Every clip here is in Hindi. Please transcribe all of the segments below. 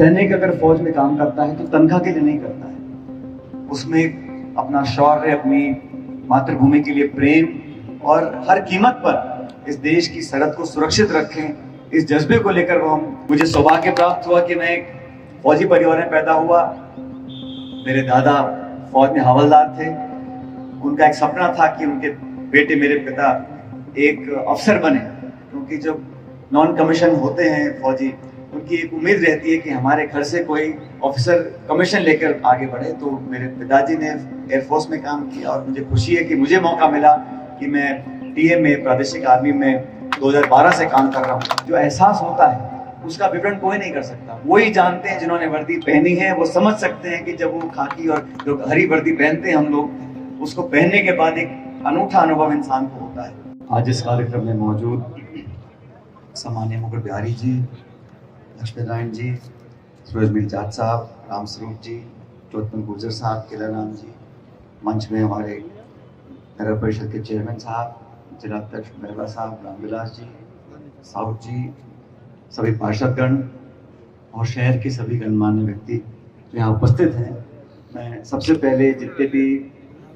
सैनिक अगर फौज में काम करता है तो तनख्वाह के लिए नहीं करता है, उसमें अपना शौर्य, अपनी मातृभूमि के लिए प्रेम और हर कीमत पर इस देश की सरहद को सुरक्षित रखें, इस जज्बे को लेकर मुझे सौभाग्य प्राप्त हुआ कि मैं एक फौजी परिवार में पैदा हुआ। मेरे दादा फौज में हवलदार थे। उनका एक सपना था कि उनके बेटे, मेरे पिता, एक अफसर बने, क्योंकि जब नॉन कमीशन होते हैं फौजी, उनकी एक उम्मीद रहती है कि हमारे घर से कोई ऑफिसर कमीशन लेकर आगे बढ़े। तो मेरे पिताजी ने एयरफोर्स में काम किया और मुझे खुशी है कि मुझे मौका मिला कि मैं टीए में, प्रादेशिक आर्मी में 2012 से काम कर रहा हूँ। जो एहसास होता है उसका विवरण कोई नहीं कर सकता। वही जानते हैं जिन्होंने वर्दी पहनी है, वो समझ सकते हैं कि जब वो खाकी और जो हरी वर्दी पहनते हैं हम लोग, उसको पहनने के बाद एक अनूठा अनुभव इंसान को होता है। आज इस कार्यक्रम में मौजूद सम्माननीय मुकुट बिहारी जी, लक्ष्मी नारायण जी, सूरजमीर जाट साहब, राम स्वरूप जी, चौथन गुर्जर साहब, केलाराम जी, मंच में हमारे नगर परिषद के चेयरमैन साहब, जिला अध्यक्ष मेहरा साहब, रामविलास जी, साउथ जी, सभी पार्षदगण और शहर के सभी गणमान्य व्यक्ति जो यहाँ उपस्थित हैं। मैं सबसे पहले जितने भी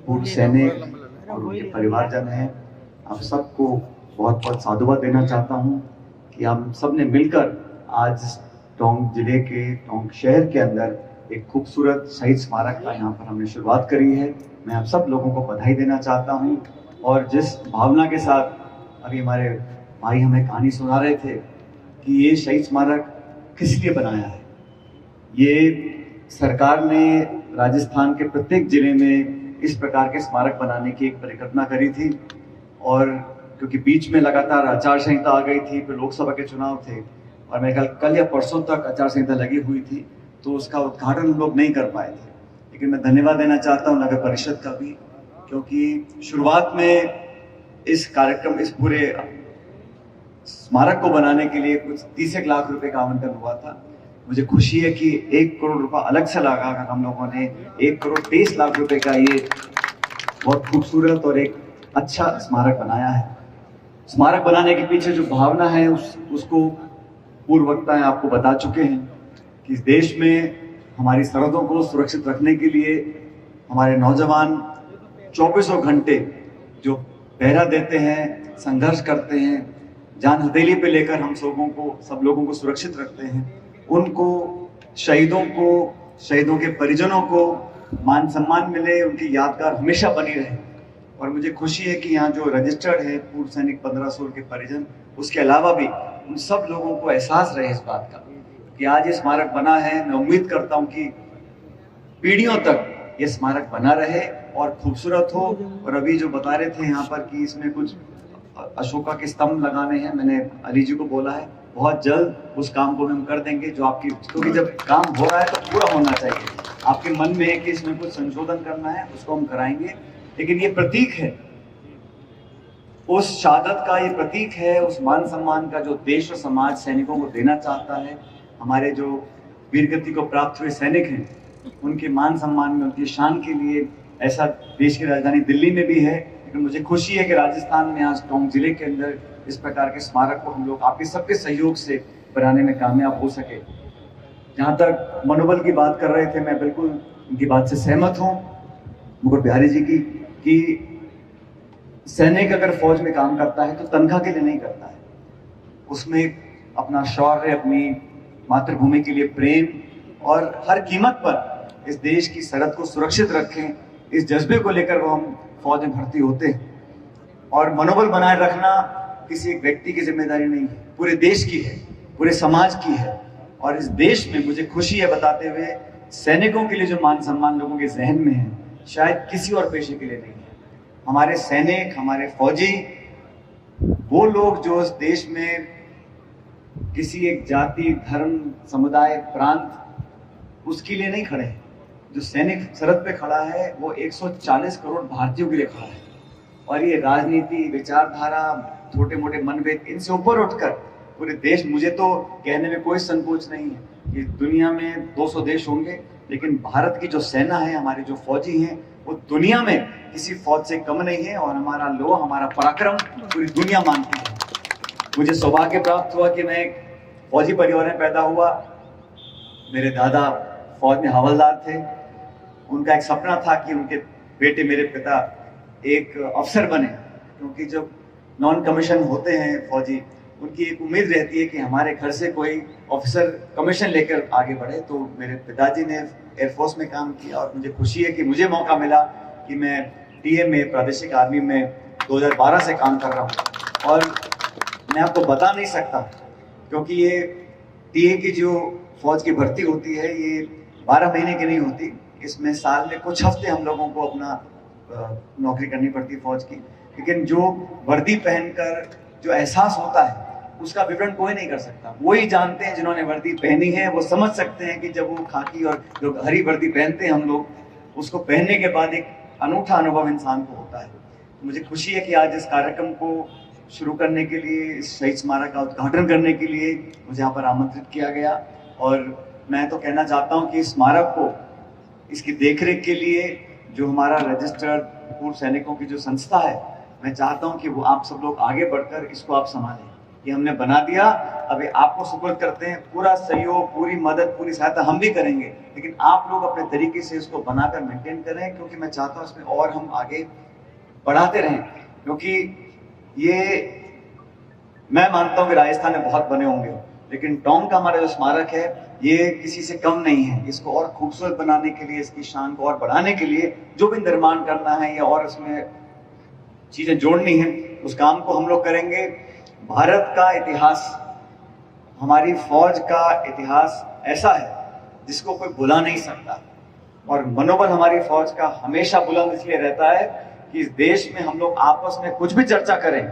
पूर्व सैनिक और उनके परिवारजन हैं, आप सबको बहुत बहुत साधुवाद देना चाहता हूँ कि हम सब ने मिलकर आज टोंक जिले के, टोंक शहर के अंदर एक खूबसूरत शहीद स्मारक का यहाँ पर हमने शुरुआत करी है। मैं आप सब लोगों को बधाई देना चाहता हूँ। और जिस भावना के साथ अभी हमारे भाई हमें कहानी सुना रहे थे कि ये शहीद स्मारक किस लिए बनाया है, ये सरकार ने राजस्थान के प्रत्येक जिले में इस प्रकार के स्मारक बनाने की एक परिकल्पना करी थी। और क्योंकि बीच में लगातार आचार संहिता आ गई थी, फिर लोकसभा के चुनाव थे और मेरे ख्याल कल या परसों तक आचार संहिता लगी हुई थी, तो उसका उद्घाटन हम लोग नहीं कर पाए थे। लेकिन मैं धन्यवाद देना चाहता हूँ नगर परिषद का भी, क्योंकि शुरुआत में इस कार्यक्रम, इस पूरे स्मारक को बनाने के लिए कुछ 30 लाख रुपए का आवंटन हुआ था। मुझे खुशी है कि 1 करोड़ रुपया अलग से लगा कर हम लोगों ने 1 करोड़ 23 लाख रुपए का ये बहुत खूबसूरत और एक अच्छा स्मारक बनाया है। स्मारक बनाने के पीछे जो भावना है उसको पूर्व वक्ताएं आपको बता चुके हैं कि इस देश में हमारी सरहदों को सुरक्षित रखने के लिए हमारे नौजवान 24 घंटे जो पहरा देते हैं, संघर्ष करते हैं, जान हथेली पे लेकर हम सब लोगों को सुरक्षित रखते हैं। उनको, शहीदों के परिजनों को मान सम्मान मिले, उनकी यादगार हमेशा बनी रहे। और मुझे खुशी है कि यहाँ जो रजिस्टर्ड है पूर्व सैनिक 1500 के परिजन, उसके अलावा भी उन सब लोगों को एहसास रहे इस बात का कि आज ये स्मारक बना है। मैं उम्मीद करता हूँ कि पीढ़ियों तक ये स्मारक बना रहे और खूबसूरत हो। और अभी जो बता रहे थे यहाँ पर कि इसमें कुछ अशोका के स्तंभ लगाने हैं, मैंने अली जी को बोला है, बहुत जल्द उस काम को हम कर देंगे। जो आपकी, क्योंकि जब काम हो रहा है तो पूरा होना चाहिए। आपके मन में है कि इसमें कुछ संशोधन करना है, उसको हम कराएंगे। लेकिन ये प्रतीक है उस शहादत का, ये प्रतीक है उस मान सम्मान का जो देश और समाज सैनिकों को देना चाहता है। हमारे जो वीरगति को प्राप्त हुए सैनिक हैं, उनके मान सम्मान में, उनकी शान के लिए ऐसा देश की राजधानी दिल्ली में भी है। लेकिन मुझे खुशी है कि राजस्थान में आज टोंक जिले के अंदर इस प्रकार के स्मारक को हम लोग आपके सबके सहयोग से बनाने में कामयाब हो सके। जहाँ तक मनोबल की बात कर रहे थे, मैं बिल्कुल उनकी बात से सहमत हूँ मुकुट बिहारी जी की, कि सैनिक अगर फौज में काम करता है तो तनख्वाह के लिए नहीं करता है, उसमें अपना शौर्य, अपनी मातृभूमि के लिए प्रेम और हर कीमत पर इस देश की सरहद को सुरक्षित रखें, इस जज्बे को लेकर हम फौज में भर्ती होते हैं। और मनोबल बनाए रखना किसी एक व्यक्ति की जिम्मेदारी नहीं है, पूरे देश की है, पूरे समाज की है। और इस देश में मुझे खुशी है बताते हुए, सैनिकों के लिए जो मान सम्मान लोगों के जहन में है, शायद किसी और पेशे के लिए नहीं है। हमारे सैनिक, हमारे फौजी, वो लोग जो इस देश में किसी एक जाति, धर्म, समुदाय, प्रांत उसके लिए नहीं खड़े हैं। जो सैनिक सरहद पे खड़ा है वो 140 करोड़ भारतीयों के लिए खड़ा है। और ये राजनीति, विचारधारा, छोटे मोटे मनभेद, इनसे ऊपर उठकर पूरे देश, मुझे तो कहने में कोई संकोच नहीं है कि दुनिया में 200 देश होंगे, लेकिन भारत की जो सेना है, हमारे जो फौजी हैं, वो दुनिया में किसी फौज से कम नहीं है। और हमारा लोह, हमारा पराक्रम पूरी दुनिया मानती है। मुझे सौभाग्य प्राप्त हुआ कि मैं एक फौजी परिवार में पैदा हुआ। मेरे दादा फौज में हवलदार थे। उनका एक सपना था कि उनके बेटे मेरे पिता एक अफसर बने, क्योंकि जब नॉन कमीशन होते हैं फौजी, उनकी एक उम्मीद रहती है कि हमारे घर से कोई ऑफिसर कमीशन लेकर आगे बढ़े। तो मेरे पिताजी ने एयरफोर्स में काम किया और मुझे खुशी है कि मुझे मौका मिला कि मैं टीए में, प्रादेशिक आर्मी में 2012 से काम कर रहा हूँ। और मैं आपको बता नहीं सकता, क्योंकि ये टीए की जो फौज की भर्ती होती है ये 12 महीने की नहीं होती। इसमें साल में कुछ हफ्ते हम लोगों को अपना नौकरी करनी पड़ती है फौज की। लेकिन जो वर्दी पहनकर जो एहसास होता है उसका विवरण कोई नहीं कर सकता। वही जानते हैं जिन्होंने वर्दी पहनी है, वो समझ सकते हैं कि जब वो खाकी और जो हरी वर्दी पहनते हैं हम लोग, उसको पहनने के बाद एक अनूठा अनुभव इंसान को होता है। मुझे खुशी है कि आज इस कार्यक्रम को शुरू करने के लिए, इस शहीद स्मारक का उद्घाटन करने के लिए मुझे यहाँ पर आमंत्रित किया गया। और मैं तो कहना चाहता हूँ कि इस स्मारक को, इसकी देखरेख के लिए जो हमारा रजिस्टर्ड पूर्व सैनिकों की जो संस्था है, मैं चाहता हूँ कि वो आप सब लोग आगे बढ़कर इसको आप संभालें। ये हमने बना दिया, अभी आपको सुपुर्द करते हैं। पूरा सहयोग, पूरी मदद, पूरी सहायता हम भी करेंगे, लेकिन आप लोग अपने तरीके से इसको बनाकर मेंटेन करें, क्योंकि मैं चाहता हूँ इसमें और हम आगे बढ़ाते रहें। क्योंकि ये मैं मानता हूँ कि राजस्थान में बहुत बने होंगे, लेकिन टोंक का हमारा जो स्मारक है ये किसी से कम नहीं है। इसको और खूबसूरत बनाने के लिए, इसकी शान को और बढ़ाने के लिए जो भी निर्माण करना है या और इसमें चीजें जोड़नी है, उस काम को हम लोग करेंगे। भारत का इतिहास, हमारी फौज का इतिहास ऐसा है जिसको कोई भुला नहीं सकता। और मनोबल हमारी फौज का हमेशा बुलंद इसलिए रहता है कि इस देश में हम लोग आपस में कुछ भी चर्चा करें,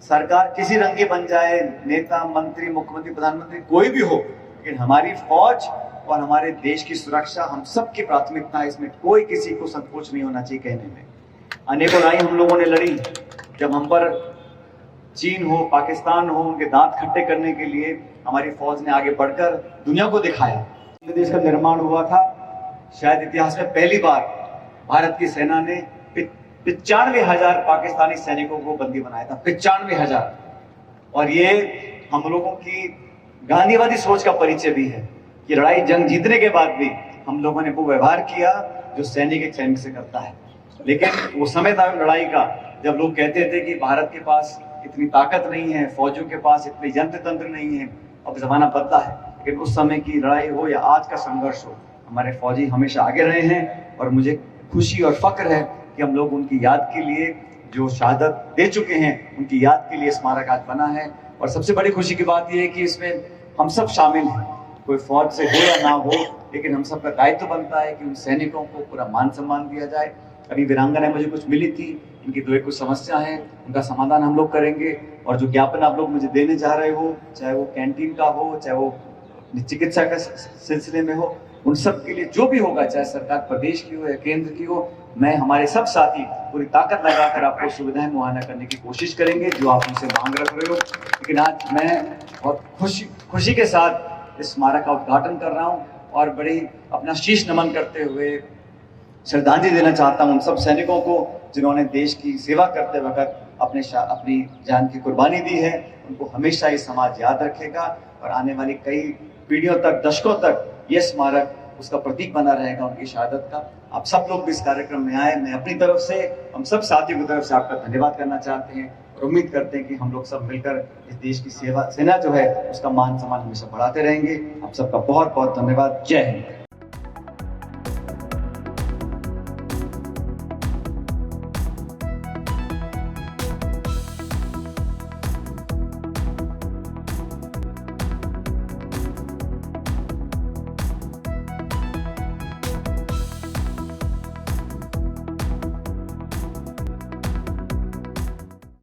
सरकार किसी रंग की बन जाए, नेता, मंत्री, मुख्यमंत्री, प्रधानमंत्री कोई भी हो, लेकिन हमारी फौज और हमारे देश की सुरक्षा हम सबकी प्राथमिकता है। इसमें कोई किसी को संकोच नहीं होना चाहिए कहने में। अनेकों लड़ाई हम लोगों ने लड़ी। जब हम पर चीन हो, पाकिस्तान हो, उनके दांत खट्टे करने के लिए हमारी फौज ने आगे बढ़कर दुनिया को दिखाया। देश का निर्माण हुआ था, शायद इतिहास में पहली बार भारत की सेना ने 95,000 पाकिस्तानी सैनिकों को बंदी बनाया था। 95,000। और ये हम लोगों की गांधीवादी सोच का परिचय भी है कि लड़ाई, जंग जीतने के बाद भी हम लोगों ने वो व्यवहार किया जो सैनिक एक सैनिक से करता है। लेकिन वो समय था लड़ाई का जब लोग कहते थे कि भारत के पास इतनी ताकत नहीं है, फौजियों के पास इतने यंत्र तंत्र नहीं है। अब जमाना बदला है, लेकिन उस समय की लड़ाई हो या आज का संघर्ष हो, हमारे फौजी हमेशा आगे रहे हैं। और मुझे खुशी और फक्र है कि हम लोग उनकी याद के लिए जो शहादत दे चुके हैं, उनकी याद के लिए स्मारक आज बना है। और सबसे बड़ी खुशी की बात यह है कि इसमें हम सब शामिल हैं, कोई फौज से हो या ना हो, लेकिन हम सबका दायित्व बनता है कि उन सैनिकों को पूरा मान सम्मान दिया जाए। अभी वीरांगनाएं मुझे कुछ मिली थी, इनकी दो एक कुछ समस्या है, उनका समाधान हम लोग करेंगे। और जो ज्ञापन आप लोग मुझे देने जा रहे हो, चाहे वो कैंटीन का हो, चाहे वो चिकित्सा के सिलसिले में हो, उन सब के लिए जो भी होगा, चाहे सरकार प्रदेश की हो या केंद्र की हो, मैं, हमारे सब साथी पूरी ताकत लगाकर आपको सुविधाएं मुहैया करने की कोशिश करेंगे जो आप हमसे मांग रख रहे हो। लेकिन आज मैं बहुत खुशी के साथ इस स्मारक का उद्घाटन कर रहा हूँ और बड़ी अपना शीश नमन करते हुए श्रद्धांजलि देना चाहता हूँ उन सब सैनिकों को जिन्होंने देश की सेवा करते वक्त अपनी जान की कुर्बानी दी है। उनको हमेशा ये समाज याद रखेगा और आने वाली कई पीढ़ियों तक, दशकों तक ये स्मारक उसका प्रतीक बना रहेगा उनकी शहादत का। आप सब लोग भी इस कार्यक्रम में आए, मैं अपनी तरफ से, हम सब साथियों की तरफ से आपका धन्यवाद करना चाहते हैं और उम्मीद करते हैं कि हम लोग सब मिलकर इस देश की सेना जो है उसका मान सम्मान हमेशा बढ़ाते रहेंगे। आप सबका बहुत बहुत धन्यवाद। जय हिंद।